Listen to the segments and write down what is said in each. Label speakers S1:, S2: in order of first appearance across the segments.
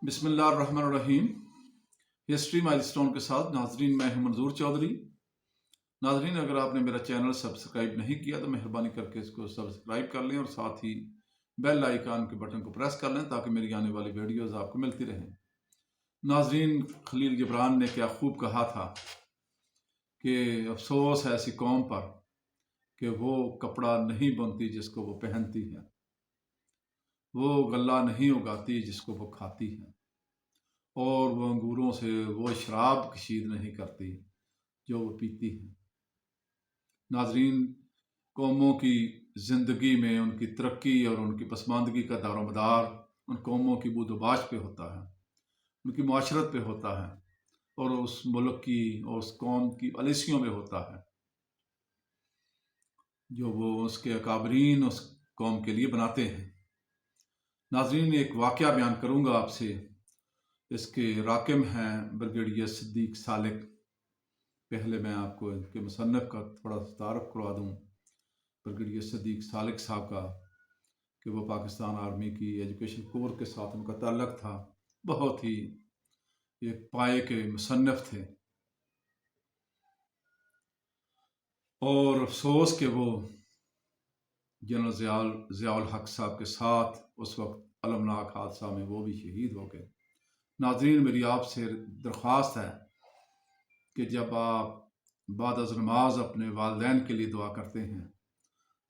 S1: बिस्मिल्लाह अर्रहमान Ar-Rahim. History milestone के साथ नाजरीन, मैं हूं मंजूर चौधरी। नाजरीन, अगर आपने मेरा चैनल सब्सक्राइब नहीं किया तो मेहरबानी करके इसको सब्सक्राइब कर लें और साथ ही बेल आइकन के बटन को प्रेस कर लें ताकि मेरी आने वाली वीडियोस आपको मिलती रहें। नाजरीन, खलील गिबरान ने क्या खूब कहा था कि अफसोस है ऐसी कौम पर कि वो कपड़ा नहीं बुनती जिसको वो पहनती है, वो गला नहीं उगाती जिसको वो खाती है, और वो अंगूरों से वो शराब कशीद नहीं करती जो वो पीती है। नाजरीन, कौमों की ज़िंदगी में उनकी तरक्की और उनकी पसमानदगी का दारोमदार उन कौमों की बूदोबाश पे होता है, उनकी माशरत पे होता है और उस मुल्क की और उस कौम की पॉलिसियों में होता है जो वो उसके अकाबरीन उस कौम के लिए बनाते हैं। नाजरीन, एक वाक़या बयान करूँगा आपसे। इसके राकिम हैं ब्रिगेडियर सिद्दीक सालिक। पहले मैं आपको इनके मुसन्नफ़ का थोड़ा सा तारुफ करवा दूँ ब्रिगेडियर सिद्दीक सालिक साहब का, कि वो पाकिस्तान आर्मी की एजुकेशन कोर के साथ उनका ताल्लुक़ था। बहुत ही एक पाए के मुसन्नफ़ थे और अफसोस कि वो जनरल ज़ियाउल हक साहब के साथ उस वक्त अलमनाक हादसा में वो भी शहीद हो गए। नाज़रीन, मेरी आपसे दरख्वास्त है कि जब आप बाद अज़ नमाज अपने वालिदैन के लिए दुआ करते हैं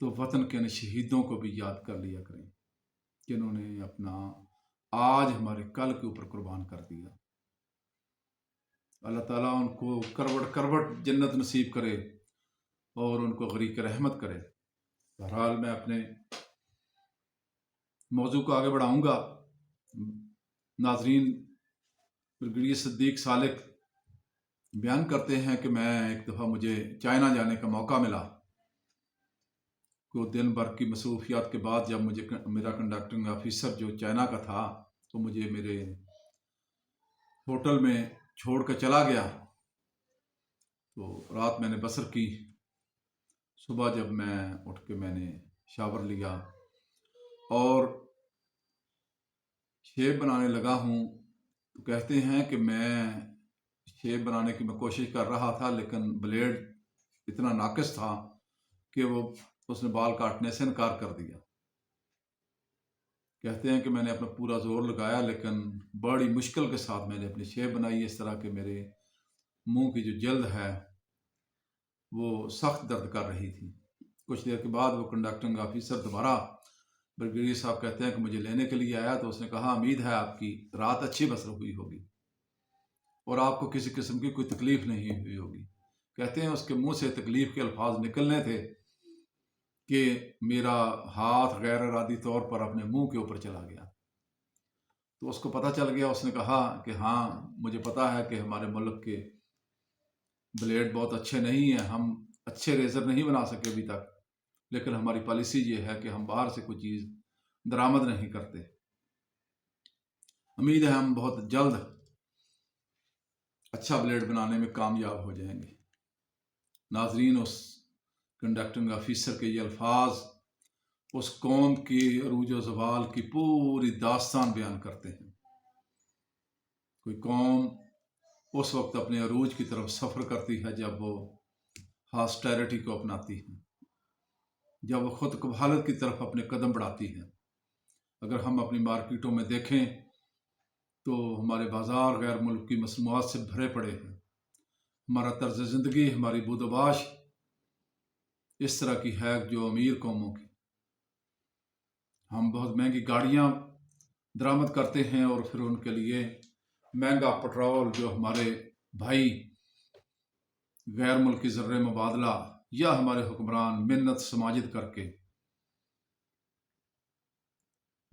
S1: तो वतन के इन शहीदों को भी याद कर लिया करें जिन्होंने अपना आज हमारे कल के ऊपर कुर्बान कर दिया। अल्लाह ताला उनको करवट करवट जन्नत नसीब करे और उनको गरीक रहमत करे। बहरहाल, मैं अपने मौजू को आगे बढ़ाऊँगा। नाजरीन, ब्रिगेडियर सिद्दीक सालिक बयान करते हैं कि मैं एक दफ़ा मुझे चाइना जाने का मौका मिला। को दिन भर की मसरूफियात के बाद जब मुझे मेरा कंडक्टिंग ऑफिसर जो चाइना का था तो मुझे मेरे होटल में छोड़ कर चला गया, तो रात मैंने बसर की। सुबह जब मैं उठ के मैंने शावर लिया और शेव बनाने लगा हूँ तो कहते हैं कि मैं शेव बनाने की मैं कोशिश कर रहा था, लेकिन ब्लेड इतना नाकिस था कि उसने बाल काटने से इनकार कर दिया। कहते हैं कि मैंने अपना पूरा जोर लगाया लेकिन बड़ी मुश्किल के साथ मैंने अपनी शेव बनाई। इस तरह के मेरे मुंह की जो जल्द है वो सख्त दर्द कर रही थी। कुछ देर के बाद वो कंडक्टिंग ऑफिसर दोबारा ब्रिगेडियर साहब कहते हैं कि मुझे लेने के लिए आया, तो उसने कहा, उम्मीद है आपकी रात अच्छी बसर हुई होगी और आपको किसी किस्म की कोई तकलीफ नहीं हुई होगी। कहते हैं उसके मुंह से तकलीफ के अल्फाज निकलने थे कि मेरा हाथ गैर इरादी तौर पर अपने मुंह के ऊपर चला गया। तो उसको पता चल गया। उसने कहा कि हाँ, मुझे पता है कि हमारे मुल्क के ब्लेड बहुत अच्छे नहीं हैं, हम अच्छे रेजर नहीं बना सके अभी तक, लेकिन हमारी पॉलिसी ये है कि हम बाहर से कोई चीज़ दरामद नहीं करते। उम्मीद है हम बहुत जल्द अच्छा ब्लेड बनाने में कामयाब हो जाएंगे। नाजरीन, उस कंडक्टिंग ऑफिसर के ये अल्फाज उस कौम की अरूज व ज़वाल की पूरी दास्तान बयान करते हैं। कोई कौम उस वक्त अपने अरूज की तरफ सफ़र करती है जब वो हॉस्टिलिटी को अपनाती है, जब वो खुद कबालत की तरफ अपने कदम बढ़ाती है। अगर हम अपनी मार्केटों में देखें तो हमारे बाज़ार गैर मुल्क की मसनूआत से भरे पड़े हैं। हमारा तर्ज ज़िंदगी, हमारी बूदोबाश इस तरह की है जो अमीर कौमों की। हम बहुत महंगी गाड़ियाँ दरामद करते हैं और फिर उनके लिए महंगा पेट्रोल जो हमारे भाई गैर मुल्की ज़र्रे मुबादला या हमारे हुक्मरान मिन्नत समाजिद करके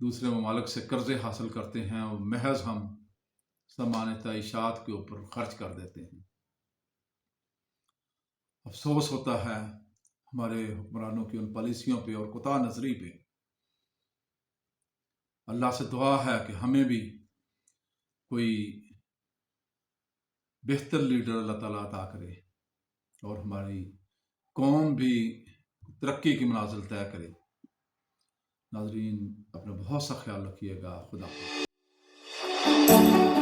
S1: दूसरे ममालिक से कर्ज़े हासिल करते हैं और महज हम सामान तईशात के ऊपर खर्च कर देते हैं। अफसोस होता है हमारे हुक्मरानों की उन पॉलिसियों पे और कुता नजरी पे। अल्लाह से दुआ है कि हमें भी कोई बेहतर लीडर अल्लाह ताला अता करे और हमारी कौम भी तरक्की की मनाजिल तय करे। नाजरीन, अपना बहुत सा ख्याल रखिएगा। खुदा।
S2: ہے